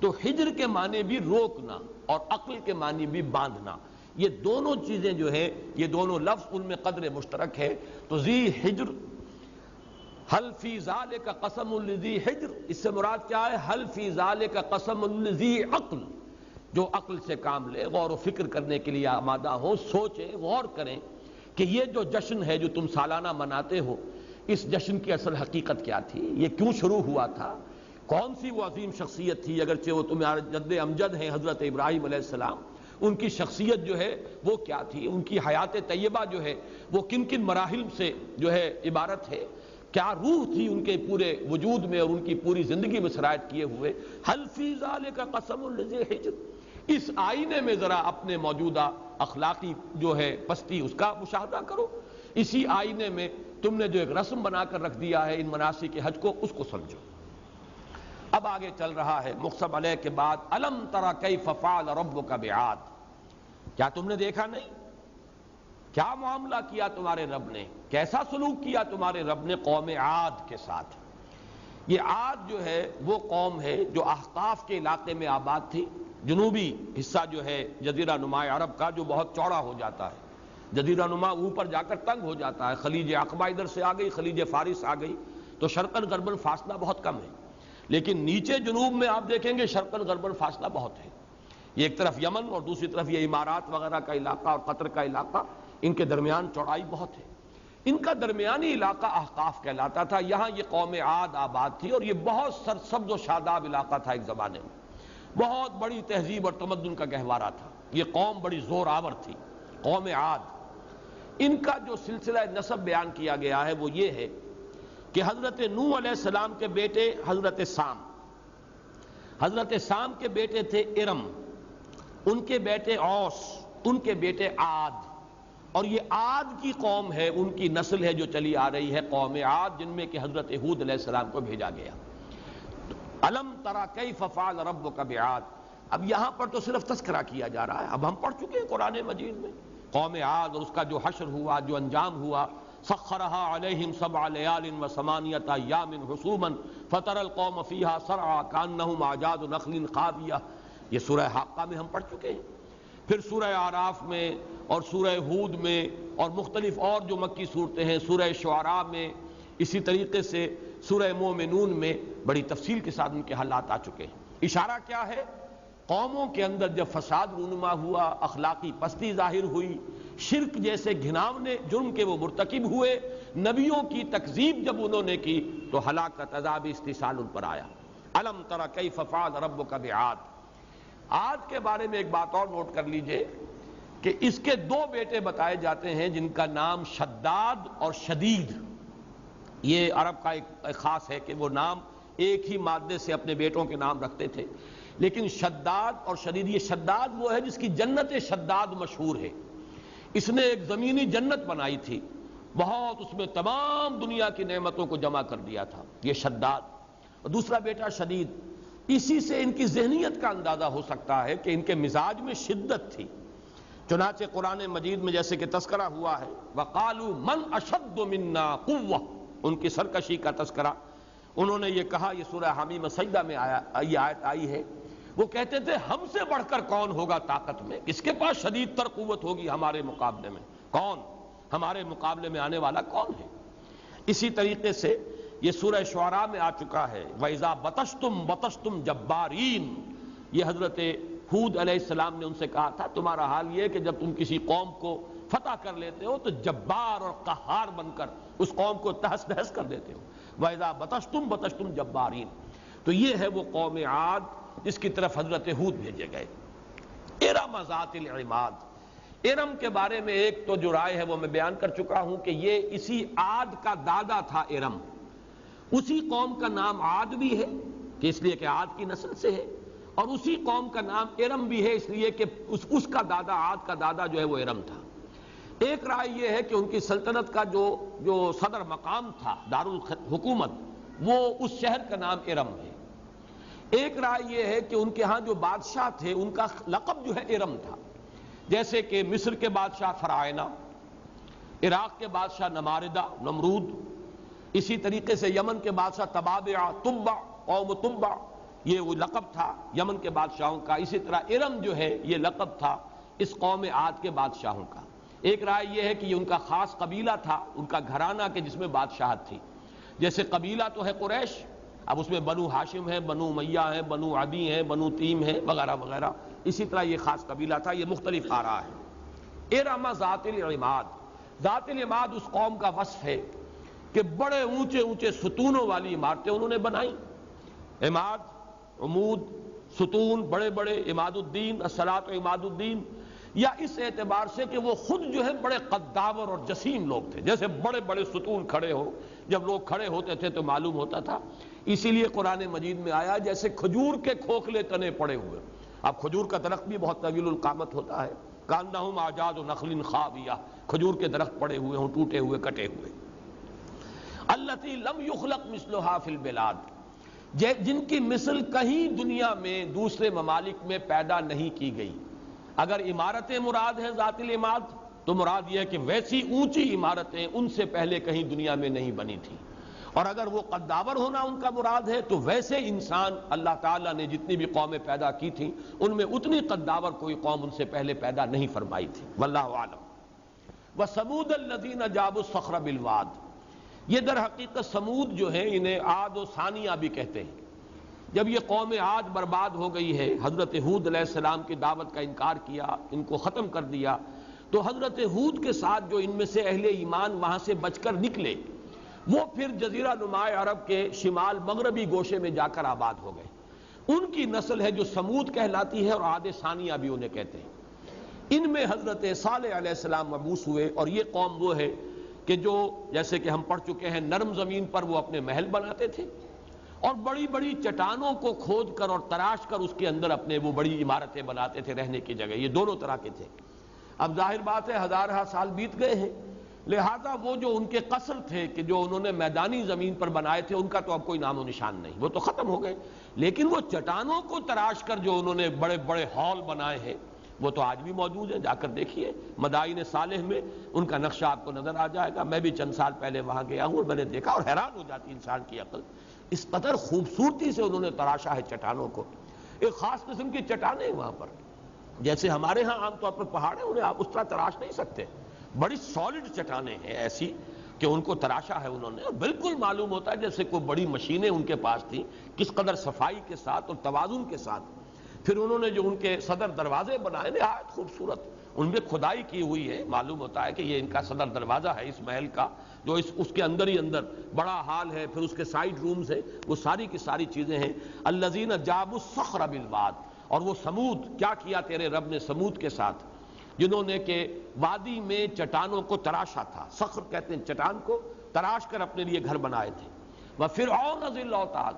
تو حجر کے معنی بھی روکنا اور عقل کے معنی بھی باندھنا. یہ دونوں چیزیں جو ہیں، یہ دونوں لفظ ان میں قدر مشترک ہے. تو ذی حجر، حل فی ذالک قسم لذی حجر، اس سے مراد کیا ہے؟ حل فی ذالک قسم لذی عقل. جو عقل سے کام لے، غور و فکر کرنے کے لیے آمادہ ہو، سوچیں، غور کریں کہ یہ جو جشن ہے جو تم سالانہ مناتے ہو، اس جشن کی اصل حقیقت کیا تھی؟ یہ کیوں شروع ہوا تھا؟ کون سی وہ عظیم شخصیت تھی؟ اگرچہ وہ تمہارے جد امجد ہیں حضرت ابراہیم علیہ السلام، ان کی شخصیت جو ہے وہ کیا تھی؟ ان کی حیات طیبہ جو ہے وہ کن کن مراحل سے جو ہے عبارت ہے؟ کیا روح تھی ان کے پورے وجود میں اور ان کی پوری زندگی میں سرایت کیے ہوئے؟ حل فی ذالک قسم لذی حجر. اس آئینے میں ذرا اپنے موجودہ اخلاقی جو ہے پستی اس کا مشاہدہ کرو. اسی آئینے میں تم نے جو ایک رسم بنا کر رکھ دیا ہے ان مناسک حج کو، اس کو سمجھو. اب آگے چل رہا ہے مقسم علیہ کے بعد، الم تری کیف فعل ربک بعاد. کیا تم نے دیکھا نہیں کیا معاملہ کیا تمہارے رب نے، کیسا سلوک کیا تمہارے رب نے قوم عاد کے ساتھ. یہ عاد جو ہے وہ قوم ہے جو احقاف کے علاقے میں آباد تھی. جنوبی حصہ جو ہے جزیرہ نما عرب کا، جو بہت چوڑا ہو جاتا ہے. جزیرہ نما اوپر جا کر تنگ ہو جاتا ہے. خلیج عقبہ ادھر سے آ گئی، خلیج فارس آ گئی، تو شرقاً غرباً فاصلہ بہت کم ہے. لیکن نیچے جنوب میں آپ دیکھیں گے شرقاً غرباً فاصلہ بہت ہے. یہ ایک طرف یمن اور دوسری طرف یہ امارات وغیرہ کا علاقہ اور قطر کا علاقہ، ان کے درمیان چوڑائی بہت ہے. ان کا درمیانی علاقہ احقاف کہلاتا تھا. یہاں یہ قوم عاد آباد تھی، اور یہ بہت سرسبز و شاداب علاقہ تھا. ایک زمانے میں بہت بڑی تہذیب اور تمدن کا گہوارہ تھا. یہ قوم بڑی زور آور تھی، قوم عاد. ان کا جو سلسلہ نسب بیان کیا گیا ہے وہ یہ ہے کہ حضرت نوح علیہ السلام کے بیٹے حضرت سام کے بیٹے تھے ارم، ان کے بیٹے اوس، ان کے بیٹے عاد. اور یہ عاد کی قوم ہے، ان کی نسل ہے جو چلی آ رہی ہے قوم عاد، جن میں کہ حضرت ہود علیہ السلام کو بھیجا گیا. الم تری کیف فعل ربک بعاد. اب یہاں پر تو صرف تذکرہ کیا جا رہا ہے. اب ہم پڑھ چکے ہیں قرآن مجید میں قوم عاد اور اس کا جو حشر ہوا، جو انجام ہوا. سخرها علیہم 7 لیال و8 ایام حسوما فتری القوم فیہا صرعا کانہم اعجاز نخل خاویہ. یہ سورہ حاقہ میں ہم پڑھ چکے ہیں. پھر سورہ اعراف میں اور سورہ ہود میں اور مختلف اور جو مکی صورتیں ہیں، سورہ شعراء میں، اسی طریقے سے سورہ مومنون میں بڑی تفصیل کے ساتھ ان کے حالات آ چکے ہیں. اشارہ کیا ہے؟ قوموں کے اندر جب فساد رونما ہوا، اخلاقی پستی ظاہر ہوئی، شرک جیسے گھناونے جرم کے وہ مرتکب ہوئے، نبیوں کی تکذیب جب انہوں نے کی، تو ہلاکت عذاب استحصال ان پر آیا. الم تری کیف فعل ربک بعاد. عاد کے بارے میں ایک بات اور نوٹ کر لیجئے کہ اس کے 2 بیٹے بتائے جاتے ہیں جن کا نام شداد اور شدید. یہ عرب کا ایک خاص ہے کہ وہ نام ایک ہی مادے سے اپنے بیٹوں کے نام رکھتے تھے. لیکن شداد اور شدید، یہ شداد وہ ہے جس کی جنت شداد مشہور ہے. اس نے ایک زمینی جنت بنائی تھی، بہت اس میں تمام دنیا کی نعمتوں کو جمع کر دیا تھا، یہ شداد. اور دوسرا بیٹا شدید. اسی سے ان کی ذہنیت کا اندازہ ہو سکتا ہے کہ ان کے مزاج میں شدت تھی. چنانچہ قرآن مجید میں جیسے کہ تذکرہ ہوا ہے وَقَالُوا مَنْ أَشَدُّ مِنَّا قُوَّةً، ان کی سرکشی کا تذکرہ. انہوں نے یہ کہا، یہ سورہ حمیم سجدہ میں یہ آیت آئی ہے، وہ کہتے تھے ہم سے بڑھ کر کون ہوگا طاقت میں، اس کے پاس شدید تر قوت ہوگی ہمارے مقابلے میں، کون ہمارے مقابلے میں آنے والا کون ہے. اسی طریقے سے یہ سورہ شعراء میں آ چکا ہے وَإِذَا بَطَشْتُمْ بَطَشْتُمْ جَبَّارِينَ. یہ حضرت ہود علیہ السلام نے ان سے کہا تھا تمہارا حال یہ کہ جب تم کسی قوم کو فتح کر لیتے ہو تو جبار اور قہار بن کر اس قوم کو تہس نہس کر دیتے ہو. وَإِذَا بَطَشْتُمْ بَطَشْتُمْ جَبَّارِينَ. تو یہ ہے وہ قوم عاد جس کی طرف حضرت ہود بھیجے گئے. ارم ذات العماد. ارم کے بارے میں ایک تو جو رائے ہے وہ میں بیان کر چکا ہوں کہ یہ اسی عاد کا دادا تھا ارم. اسی قوم کا نام عاد بھی ہے کہ اس لیے کہ عاد کی نسل سے ہے، اور اسی قوم کا نام ارم بھی ہے اس لیے کہ اس کا دادا، عاد کا دادا جو ہے وہ ارم تھا. ایک رائے یہ ہے کہ ان کی سلطنت کا جو صدر مقام تھا دارالحکومت وہ اس شہر کا نام ارم ہے. ایک رائے یہ ہے کہ ان کے ہاں جو بادشاہ تھے ان کا لقب جو ہے ارم تھا، جیسے کہ مصر کے بادشاہ فرعونہ، عراق کے بادشاہ نماردہ نمرود، اسی طریقے سے یمن کے بادشاہ تبابع تبع قوم تبع، یہ وہ لقب تھا یمن کے بادشاہوں کا. اسی طرح ارم جو ہے یہ لقب تھا اس قوم عاد کے بادشاہوں کا. ایک رائے یہ ہے کہ یہ ان کا خاص قبیلہ تھا، ان کا گھرانہ کہ جس میں بادشاہت تھی. جیسے قبیلہ تو ہے قریش، اب اس میں بنو ہاشم ہے، بنو امیہ ہے، بنو عدی ہے، بنو تیم ہے، وغیرہ وغیرہ. اسی طرح یہ خاص قبیلہ تھا. یہ مختلف آراء ہے. ارم ذات العماد. ذات العماد اس قوم کا وصف ہے کہ بڑے اونچے اونچے ستونوں والی عمارتیں انہوں نے بنائیں. عماد، عمود، ستون بڑے بڑے، عماد الدین، الصلاۃ و عماد الدین. یا اس اعتبار سے کہ وہ خود جو ہے بڑے قداور اور جسیم لوگ تھے، جیسے بڑے بڑے ستون کھڑے ہو، جب لوگ کھڑے ہوتے تھے تو معلوم ہوتا تھا. اسی لیے قرآن مجید میں آیا جیسے کھجور کے کھوکھلے تنے پڑے ہوئے. اب کھجور کا درخت بھی بہت طویل القامت ہوتا ہے. کانہم اعجاز نخل خاویہ، کھجور کے درخت پڑے ہوئے ہوں، ٹوٹے ہوئے کٹے ہوئے. التی لم یخلق مثلھا فی البلاد. جن کی مثل کہیں دنیا میں دوسرے ممالک میں پیدا نہیں کی گئی. اگر عمارتیں مراد ہیں ذات العماد تو مراد یہ ہے کہ ویسی اونچی عمارتیں ان سے پہلے کہیں دنیا میں نہیں بنی تھی. اور اگر وہ قداور ہونا ان کا مراد ہے تو ویسے انسان اللہ تعالیٰ نے جتنی بھی قومیں پیدا کی تھیں ان میں اتنی قداور کوئی قوم ان سے پہلے پیدا نہیں فرمائی تھی. واللہ اعلم. وثمود الذین جابوا الصخر بالواد. یہ در حقیقت سمود جو ہیں انہیں عاد و ثانیہ بھی کہتے ہیں. جب یہ قوم عاد برباد ہو گئی ہے، حضرت ہود علیہ السلام کی دعوت کا انکار کیا، ان کو ختم کر دیا، تو حضرت ہود کے ساتھ جو ان میں سے اہل ایمان وہاں سے بچ کر نکلے وہ پھر جزیرہ نماء عرب کے شمال مغربی گوشے میں جا کر آباد ہو گئے. ان کی نسل ہے جو سمود کہلاتی ہے، اور عاد ثانیہ بھی انہیں کہتے ہیں. ان میں حضرت صالح علیہ السلام مبعوث ہوئے، اور یہ قوم وہ ہے کہ جو جیسے کہ ہم پڑھ چکے ہیں نرم زمین پر وہ اپنے محل بناتے تھے، اور بڑی بڑی چٹانوں کو کھود کر اور تراش کر اس کے اندر اپنے وہ بڑی عمارتیں بناتے تھے رہنے کی جگہ. یہ دونوں طرح کے تھے. اب ظاہر بات ہے ہزارہ سال بیت گئے ہیں، لہذا وہ جو ان کے قصر تھے کہ جو انہوں نے میدانی زمین پر بنائے تھے ان کا تو اب کوئی نام و نشان نہیں، وہ تو ختم ہو گئے. لیکن وہ چٹانوں کو تراش کر جو انہوں نے بڑے بڑے ہال بنائے ہیں وہ تو آج بھی موجود ہیں. جا کر دیکھیے مدائن صالح میں ان کا نقشہ آپ کو نظر آ جائے گا. میں بھی چند سال پہلے وہاں گیا ہوں اور میں نے دیکھا اور حیران ہو جاتی انسان کی عقل. اس قدر خوبصورتی سے انہوں نے تراشا ہے چٹانوں کو. ایک خاص قسم کی چٹانیں وہاں پر، جیسے ہمارے ہاں عام طور پر پہاڑ ہیں انہیں آپ اس طرح تراش نہیں سکتے. بڑی سالڈ چٹانیں ہیں ایسی کہ ان کو تراشا ہے انہوں نے، اور بالکل معلوم ہوتا ہے جیسے کوئی بڑی مشینیں ان کے پاس تھیں، کس قدر صفائی کے ساتھ اور توازن کے ساتھ. پھر انہوں نے جو ان کے صدر دروازے بنائے نہایت خوبصورت، ان میں کھدائی کی ہوئی ہے. معلوم ہوتا ہے کہ یہ ان کا صدر دروازہ ہے اس محل کا، جو اس کے اندر ہی اندر بڑا ہال ہے، پھر اس کے سائیڈ رومز ہیں، وہ ساری کی ساری چیزیں ہیں. الذین جابوا الصخر بالواد. اور وہ سمود، کیا کیا تیرے رب نے سمود کے ساتھ؟ جنہوں نے کہ وادی میں چٹانوں کو تراشا تھا، صخر کہتے ہیں چٹان کو، تراش کر اپنے لیے گھر بنائے تھے۔ وَفِرْعَوْنَ ذِي الْأَوْتَادِ،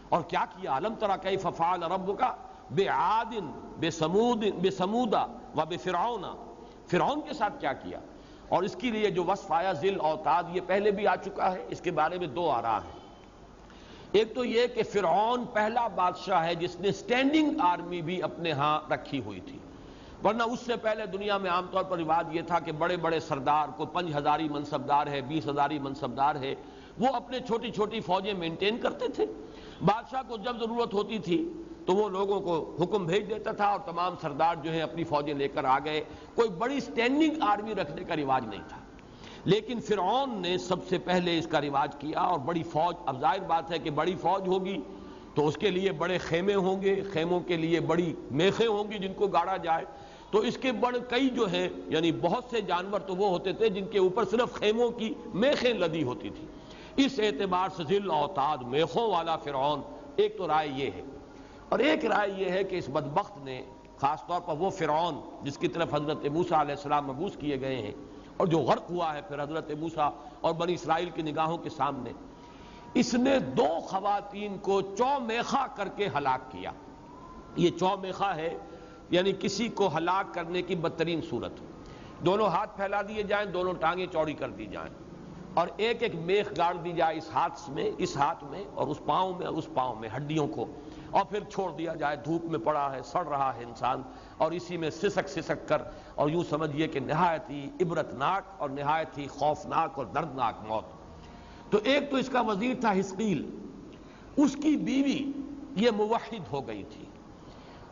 اور کیا کیا، أَلَمْ تَرَ كَيْفَ فَعَلَ رَبُّكَ بِعَادٍ بِثَمُودَ وَبِفِرْعَوْنَ، فرعون کے ساتھ کیا کیا۔ اور اس کے لیے جو وصف آیا ذی الاوتاد، یہ پہلے بھی آ چکا ہے، اس کے بارے میں دو آراء ہیں۔ ایک تو یہ کہ فرعون پہلا بادشاہ ہے جس نے سٹینڈنگ آرمی بھی اپنے ہاں رکھی ہوئی تھی، ورنہ اس سے پہلے دنیا میں عام طور پر رواج یہ تھا کہ بڑے بڑے سردار کو 5000 منصبدار ہے، 20,000 منصبدار ہے، وہ اپنے چھوٹی چھوٹی فوجیں مینٹین کرتے تھے۔ بادشاہ کو جب ضرورت ہوتی تھی تو وہ لوگوں کو حکم بھیج دیتا تھا اور تمام سردار جو ہیں اپنی فوجیں لے کر آ گئے، کوئی بڑی سٹینڈنگ آرمی رکھنے کا رواج نہیں تھا۔ لیکن فرعون نے سب سے پہلے اس کا رواج کیا، اور بڑی فوج، اب ظاہر بات ہے کہ بڑی فوج ہوگی تو اس کے لیے بڑے خیمے ہوں گے، خیموں کے لیے بڑی میخیں ہوں گی جن کو گاڑا جائے، تو اس کے بڑے کئی جو ہیں، یعنی بہت سے جانور تو وہ ہوتے تھے جن کے اوپر صرف خیموں کی میخیں لدی ہوتی تھی۔ اس اعتبار سے ذی الاوتاد، میخوں والا فرعون، ایک تو رائے یہ ہے۔ اور ایک رائے یہ ہے کہ اس بدبخت نے، خاص طور پر وہ فرعون جس کی طرف حضرت موسیٰ علیہ السلام مبعوث کیے گئے ہیں اور جو غرق ہوا ہے پھر حضرت موسیٰ اور بنی اسرائیل کی نگاہوں کے سامنے، اس نے 2 خواتین کو چومیخہ کر کے ہلاک کیا۔ یہ چومیخہ ہے یعنی کسی کو ہلاک کرنے کی بدترین صورت، دونوں ہاتھ پھیلا دیے جائیں، دونوں ٹانگیں چوڑی کر دی جائیں، اور ایک ایک میخ گاڑ دی جائے اس ہاتھ میں، اس ہاتھ میں، اور اس پاؤں میں، اور اس پاؤں میں، ہڈیوں کو، اور پھر چھوڑ دیا جائے، دھوپ میں پڑا ہے، سڑ رہا ہے انسان، اور اسی میں سسک سسک کر، اور یوں سمجھیے کہ نہایت ہی عبرتناک اور نہایت ہی خوفناک اور دردناک موت۔ تو ایک تو اس کا وزیر تھا حزقیل، اس کی بیوی یہ موحد ہو گئی تھی،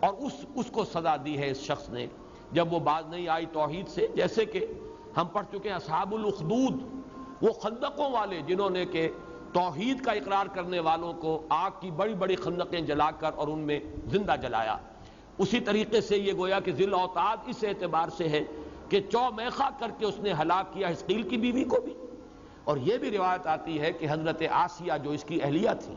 اور اس کو سزا دی ہے اس شخص نے جب وہ باز نہیں آئی توحید سے۔ جیسے کہ ہم پڑھ چکے ہیں اصحاب الاخدود، وہ خندقوں والے جنہوں نے کہ توحید کا اقرار کرنے والوں کو آگ کی بڑی بڑی خندقیں جلا کر اور ان میں زندہ جلایا۔ اسی طریقے سے یہ گویا کہ ذی الاوتاد اس اعتبار سے ہے کہ چومیخہ کر کے اس نے ہلاک کیا حزقیل کی بیوی کو بھی۔ اور یہ بھی روایت آتی ہے کہ حضرت آسیہ جو اس کی اہلیہ تھیں،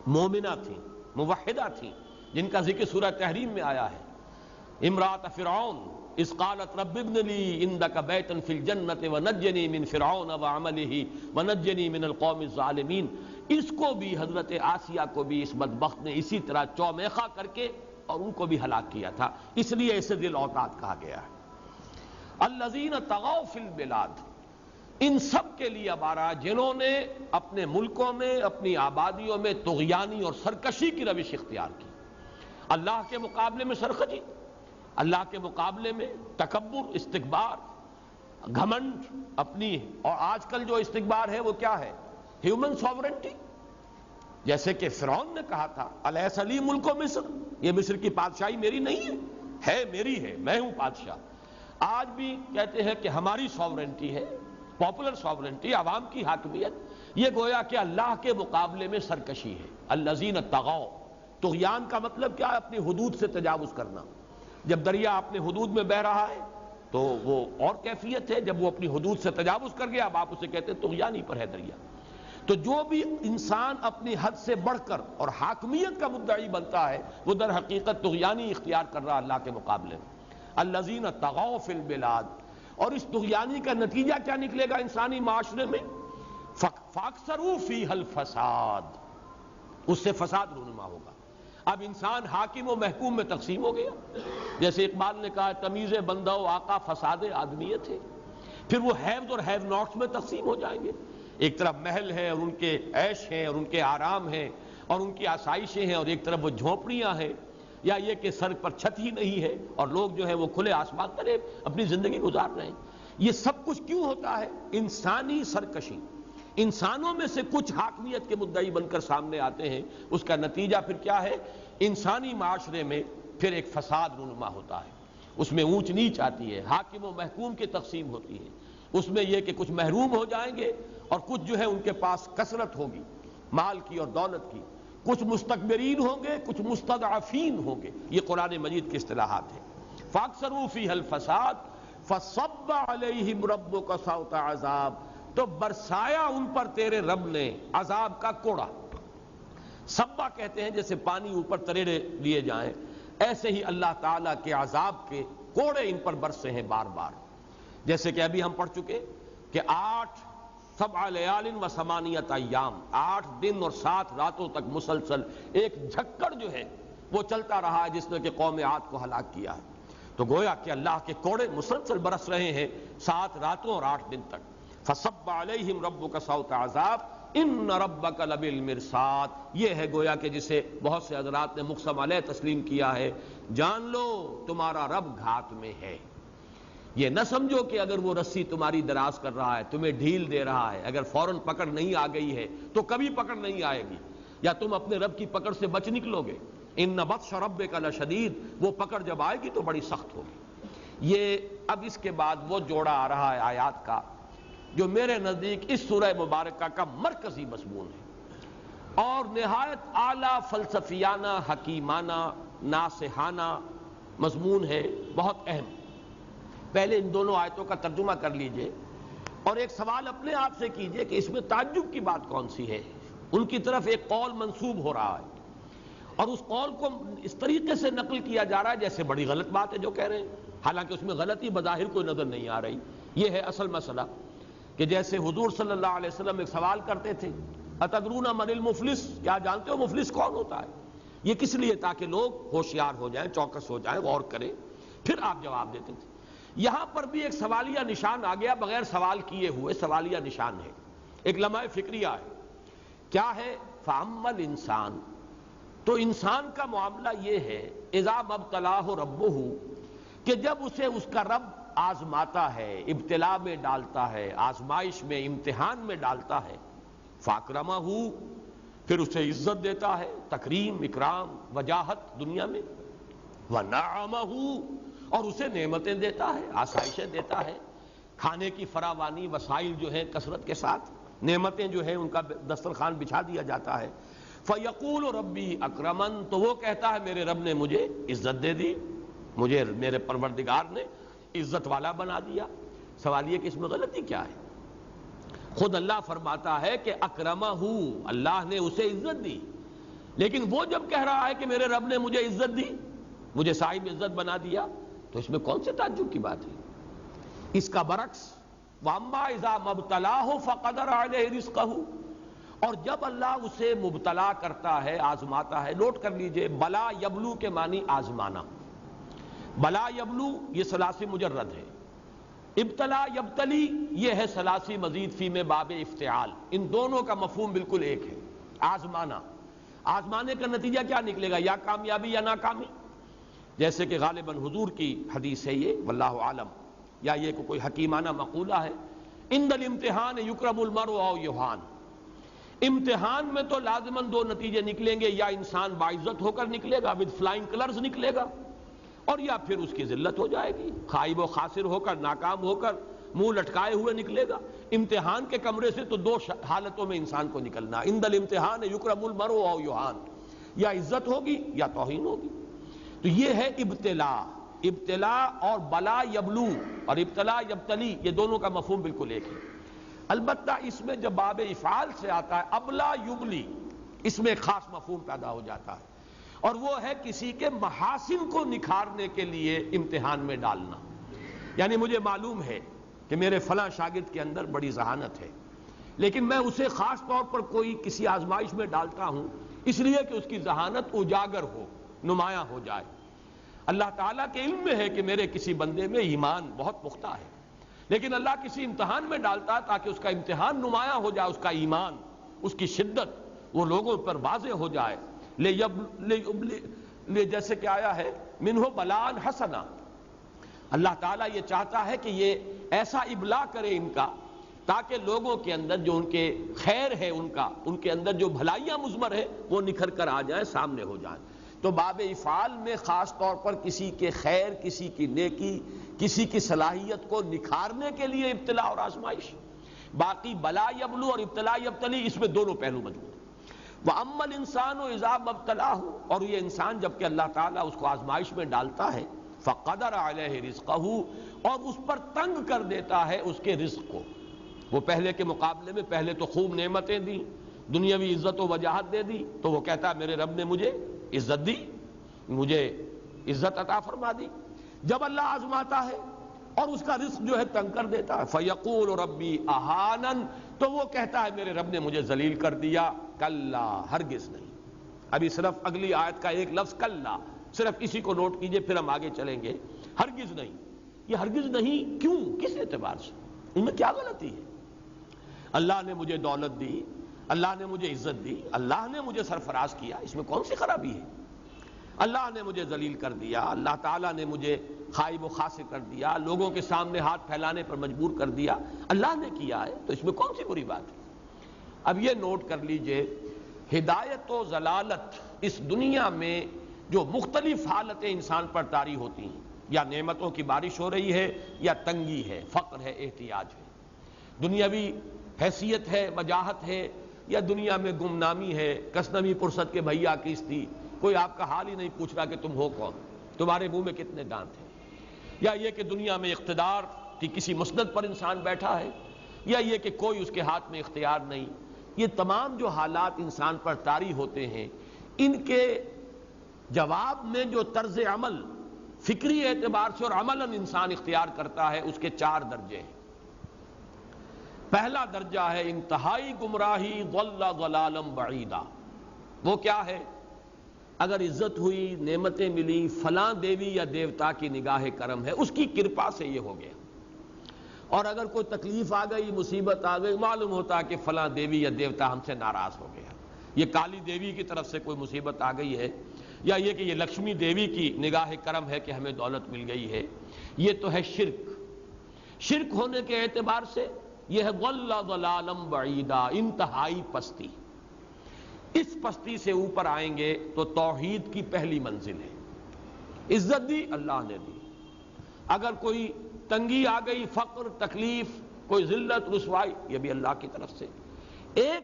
مومنہ تھیں، موحدہ تھیں، جن کا ذکر سورہ تحریم میں آیا ہے، امرأۃ فرعون اذ قالت رب ابن لی عندک بیتا فی الجنۃ ونجنی من فرعون وعملہ ونجنی من القوم الظالمین، اس کو بھی، حضرت آسیہ کو بھی اس بدبخت نے اسی طرح چومیخہ کر کے اور ان کو بھی ہلاک کیا تھا، اس لیے اسے ذی الاوتاد کہا گیا ہے۔ الذین طغوا فی البلاد، ان سب کے لیے اب آ رہا جنہوں نے اپنے ملکوں میں، اپنی آبادیوں میں طغیانی اور سرکشی کی روش اختیار کی، اللہ کے مقابلے میں سرخجی، اللہ کے مقابلے میں تکبر، استکبار، گھمنڈ اپنی، اور آج کل جو استکبار ہے وہ کیا ہے؟ Human sovereignty. جیسے کہ فرعون نے کہا تھا الیس لی ملک مصر، یہ مصر کی بادشاہی میری نہیں ہے میری ہے، میں ہوں بادشاہ۔ آج بھی کہتے ہیں کہ ہماری سوورنٹی ہے، پاپولر سوورنٹی، عوام کی حاکمیت، یہ گویا کہ اللہ کے مقابلے میں سرکشی ہے۔ الذین طغوا، طغیان کا مطلب کیا ہے؟ اپنی حدود سے تجاوز کرنا۔ جب دریا اپنے حدود میں بہہ رہا ہے تو وہ اور کیفیت ہے، جب وہ اپنی حدود سے تجاوز کر گیا اب آپ اسے کہتے ہیں طغیانی پر ہے دریا۔ تو جو بھی انسان اپنی حد سے بڑھ کر اور حاکمیت کا مدعی بنتا ہے وہ در حقیقت طغیانی اختیار کر رہا اللہ کے مقابلے میں۔ الذین طغوا فی البلاد، اور اس طغیانی کا نتیجہ کیا نکلے گا انسانی معاشرے میں؟ فاکثروا فیہا الفساد، اس سے فساد رونما ہوگا۔ اب انسان حاکم و محکوم میں تقسیم ہو گیا، جیسے اقبال نے کہا تمیز بندہ و آقا فساد آدمیت ہے۔ پھر وہ ہیوز اور ہیو ناٹس میں تقسیم ہو جائیں گے، ایک طرف محل ہے اور ان کے عیش ہیں اور ان کے آرام ہیں اور ان کی آسائشیں ہیں، اور ایک طرف وہ جھونپڑیاں ہیں، یا یہ کہ سر پر چھت ہی نہیں ہے اور لوگ جو ہیں وہ کھلے آسمان تلے اپنی زندگی گزار رہے ہیں۔ یہ سب کچھ کیوں ہوتا ہے؟ انسانی سرکشی۔ انسانوں میں سے کچھ حاکمیت کے مدعی بن کر سامنے آتے ہیں، اس کا نتیجہ پھر کیا ہے؟ انسانی معاشرے میں پھر ایک فساد رونما ہوتا ہے، اس میں اونچ نیچ آتی ہے، حاکم و محکوم کی تقسیم ہوتی ہے، اس میں یہ کہ کچھ محروم ہو جائیں گے اور کچھ جو ہے ان کے پاس کثرت ہوگی مال کی اور دولت کی، کچھ مستکبرین ہوں گے، کچھ مستضعفین ہوں گے۔ یہ قرآن مجید کی اصطلاحات ہیں۔ فاکثروا فیہا الفساد فصب علیہم ربک صوت عذاب، تو برسایا ان پر تیرے رب نے عذاب کا کوڑا۔ صبا کہتے ہیں جیسے پانی اوپر تریڑے لیے جائیں، ایسے ہی اللہ تعالیٰ کے عذاب کے کوڑے ان پر برسے ہیں بار بار، جیسے کہ ابھی ہم پڑھ چکے کہ 7 لیال و 8 ایام، 8 دن اور 7 راتوں تک مسلسل ایک جھکڑ جو ہے وہ چلتا رہا ہے جس نے کہ قوم عاد کو ہلاک کیا ہے۔ تو گویا کہ اللہ کے کوڑے مسلسل برس رہے ہیں 7 راتوں اور 8 دن تک۔ فصب علیہم ربک صوت عذاب ان ربک لبالمرصاد، یہ ہے گویا کہ جسے بہت سے حضرات نے مقسم علیہ تسلیم کیا ہے، جان لو تمہارا رب گھات میں ہے۔ یہ نہ سمجھو کہ اگر وہ رسی تمہاری دراز کر رہا ہے، تمہیں ڈھیل دے رہا ہے، اگر فوراً پکڑ نہیں آ گئی ہے تو کبھی پکڑ نہیں آئے گی، یا تم اپنے رب کی پکڑ سے بچ نکلو گے۔ ان بطش ربک لشدید، وہ پکڑ جب آئے گی تو بڑی سخت ہوگی۔ یہ اب اس کے بعد وہ جوڑا آ رہا ہے آیات کا جو میرے نزدیک اس سورہ مبارکہ کا مرکزی مضمون ہے اور نہایت اعلیٰ فلسفیانہ، حکیمانہ، ناصحانہ مضمون ہے، بہت اہم۔ پہلے ان دونوں آیتوں کا ترجمہ کر لیجئے اور ایک سوال اپنے آپ سے کیجئے کہ اس میں تعجب کی بات کون سی ہے۔ ان کی طرف ایک قول منسوب ہو رہا ہے اور اس قول کو اس طریقے سے نقل کیا جا رہا ہے جیسے بڑی غلط بات ہے جو کہہ رہے ہیں، حالانکہ اس میں غلطی بظاہر کوئی نظر نہیں آ رہی۔ یہ ہے اصل مسئلہ کہ جیسے حضور صلی اللہ علیہ وسلم ایک سوال کرتے تھے، اتدرون من المفلس، کیا جانتے ہو مفلس کون ہوتا ہے؟ یہ کس لیے؟ تاکہ لوگ ہوشیار ہو جائیں، چوکس ہو جائیں، غور کریں، پھر آپ جواب دیتے تھے۔ یہاں پر بھی ایک سوالیہ نشان آ گیا، بغیر سوال کیے ہوئے سوالیہ نشان ہے، ایک لمحہ فکریہ ہے۔ کیا ہے؟ فَأَمَّا الْإِنسان، تو انسان کا معاملہ یہ ہے، اذا مبتلاہ ربہ، کہ جب اسے اس کا رب آزماتا ہے، ابتلا میں ڈالتا ہے، آزمائش میں، امتحان میں ڈالتا ہے، فاکرمہ، پھر اسے عزت دیتا ہے، تکریم، اکرام، وجاہت دنیا میں، ونعمہ، اور اسے نعمتیں دیتا ہے، آسائشیں دیتا ہے، کھانے کی فراوانی، وسائل جو ہیں کثرت کے ساتھ، نعمتیں جو ہیں ان کا دسترخوان بچھا دیا جاتا ہے، فیقول ربی اکرمن، تو وہ کہتا ہے میرے رب نے مجھے عزت دے دی، مجھے میرے پروردگار نے عزت والا بنا دیا۔ سوال یہ کہ اس میں غلطی کیا ہے؟ خود اللہ فرماتا ہے کہ اکرمہ، اللہ نے اسے عزت دی، لیکن وہ جب کہہ رہا ہے کہ میرے رب نے مجھے عزت دی، مجھے صاحب عزت بنا دیا، تو اس میں کون سے تعجب کی بات ہے؟ اس کا برعکس، وَأَمَّا إِذَا مَبْتَلَاهُ فَقَدَرَ عَلَيْهِ رِزْقَهُ، اور جب اللہ اسے مبتلا کرتا ہے، آزماتا ہے۔ نوٹ کر لیجئے، بلا یبلو کے معنی آزمانا، بلا یبلو یہ ثلاثی مجرد ہے، ابتلا یبتلی یہ ہے ثلاثی مزید فی میں باب افتعال، ان دونوں کا مفہوم بالکل ایک ہے، آزمانا۔ آزمانے کا نتیجہ کیا نکلے گا؟ یا کامیابی یا ناکامی، جیسے کہ غالباً حضور کی حدیث ہے یہ، واللہ عالم، یا یہ کوئی حکیمانہ مقولہ ہے، ان الامتحان یکرم المرء او یہان، امتحان میں تو لازماً 2 نتیجے نکلیں گے، یا انسان باعزت ہو کر نکلے گا، ود فلائنگ کلرز نکلے گا، اور یا پھر اس کی ذلت ہو جائے گی، خائب و خاسر ہو کر، ناکام ہو کر، منہ لٹکائے ہوئے نکلے گا۔ امتحان کے کمرے سے تو 2 حالتوں میں انسان کو نکلنا، ان الامتحان یکرم المرء او یہان، یا عزت ہوگی یا توہین ہوگی۔ تو یہ ہے ابتلا، ابتلا اور بلا یبلو اور ابتلا یبتلی، یہ دونوں کا مفہوم بالکل ایک ہے۔ البتہ اس میں جب باب افعال سے آتا ہے ابلا یبلی، اس میں ایک خاص مفہوم پیدا ہو جاتا ہے، اور وہ ہے کسی کے محاسن کو نکھارنے کے لیے امتحان میں ڈالنا۔ یعنی مجھے معلوم ہے کہ میرے فلاں شاگرد کے اندر بڑی ذہانت ہے، لیکن میں اسے خاص طور پر کوئی کسی آزمائش میں ڈالتا ہوں اس لیے کہ اس کی ذہانت اجاگر ہو، نمایاں ہو جائے۔ اللہ تعالیٰ کے علم میں ہے کہ میرے کسی بندے میں ایمان بہت پختہ ہے، لیکن اللہ کسی امتحان میں ڈالتا ہے تاکہ اس کا امتحان نمایاں ہو جائے، اس کا ایمان، اس کی شدت وہ لوگوں پر واضح ہو جائے۔ جیسے کہ آیا ہے منہ بلان حسنا، اللہ تعالیٰ یہ چاہتا ہے کہ یہ ایسا ابلا کرے ان کا، تاکہ لوگوں کے اندر جو ان کے خیر ہے، ان کے اندر جو بھلائیاں مضمر ہے وہ نکھر کر آ جائیں، سامنے ہو جائیں۔ تو باب افعال میں خاص طور پر کسی کے خیر، کسی کی نیکی، کسی کی صلاحیت کو نکھارنے کے لیے ابتلا اور آزمائش۔ باقی بلا یبلو اور ابتلا یبتلی، اس میں دونوں پہلو موجود ہیں۔ وَأَمَّا الْإِنسَانُ إِذَا مَا ابْتَلَاهُ، اور یہ انسان جب کہ اللہ تعالیٰ اس کو آزمائش میں ڈالتا ہے، فَقَدَرَ عَلَيْهِ رِزْقَهُ، اور اس پر تنگ کر دیتا ہے اس کے رزق کو۔ وہ پہلے کے مقابلے میں پہلے تو خوب نعمتیں دی، دنیاوی عزت و وجاہت دے دی، تو وہ کہتا ہے میرے رب نے مجھے عزت دی، مجھے عزت عطا فرما دی۔ جب اللہ آزماتا ہے اور اس کا رزق جو ہے تنگ کر دیتا ہے، فَيَقُولُ رَبِّي أَهَانَنْ، تو وہ کہتا ہے میرے رب نے مجھے ذلیل کر دیا۔ کلا، ہرگز نہیں۔ ابھی صرف اگلی آیت کا ایک لفظ کلا، صرف اسی کو نوٹ کیجئے، پھر ہم آگے چلیں گے۔ ہرگز نہیں، یہ ہرگز نہیں کیوں؟ کس اعتبار سے؟ ان میں کیا غلطی ہے؟ اللہ نے مجھے دولت دی، اللہ نے مجھے عزت دی، اللہ نے مجھے سرفراز کیا، اس میں کون سی خرابی ہے؟ اللہ نے مجھے ذلیل کر دیا، اللہ تعالیٰ نے مجھے خائب و خاسر کر دیا، لوگوں کے سامنے ہاتھ پھیلانے پر مجبور کر دیا، اللہ نے کیا ہے، تو اس میں کون سی بری بات ہے؟ اب یہ نوٹ کر لیجئے، ہدایت و ضلالت اس دنیا میں جو مختلف حالتیں انسان پر طاری ہوتی ہیں، یا نعمتوں کی بارش ہو رہی ہے، یا تنگی ہے، فقر ہے، احتیاج ہے، دنیاوی حیثیت ہے، وجاہت ہے، یا دنیا میں گمنامی ہے، کسنوی پرست کے بھیا کیس تھی، کوئی آپ کا حال ہی نہیں پوچھ رہا کہ تم ہو کون، تمہارے منہ میں کتنے دانت ہیں، یا یہ کہ دنیا میں اقتدار کی کسی مسند پر انسان بیٹھا ہے، یا یہ کہ کوئی اس کے ہاتھ میں اختیار نہیں۔ یہ تمام جو حالات انسان پر طاری ہوتے ہیں، ان کے جواب میں جو طرز عمل فکری اعتبار سے اور عملاً انسان اختیار کرتا ہے، اس کے 4 درجے ہیں۔ پہلا درجہ ہے انتہائی گمراہی، ضل ضلالا بعیدا۔ وہ کیا ہے؟ اگر عزت ہوئی، نعمتیں ملی، فلاں دیوی یا دیوتا کی نگاہ کرم ہے، اس کی کرپا سے یہ ہو گیا، اور اگر کوئی تکلیف آ گئی، مصیبت آ گئی، معلوم ہوتا ہے کہ فلاں دیوی یا دیوتا ہم سے ناراض ہو گیا، یہ کالی دیوی کی طرف سے کوئی مصیبت آ گئی ہے، یا یہ کہ یہ لکشمی دیوی کی نگاہ کرم ہے کہ ہمیں دولت مل گئی ہے۔ یہ تو ہے شرک۔ شرک ہونے کے اعتبار سے یہ ہے ضل ضلالا بعیدا، انتہائی پستی۔ اس پستی سے اوپر آئیں گے تو توحید کی پہلی منزل ہے۔ عزت دی اللہ نے دی، اگر کوئی تنگی آ گئی، فقر، تکلیف، کوئی ذلت، رسوائی، یہ بھی اللہ کی طرف سے۔ ایک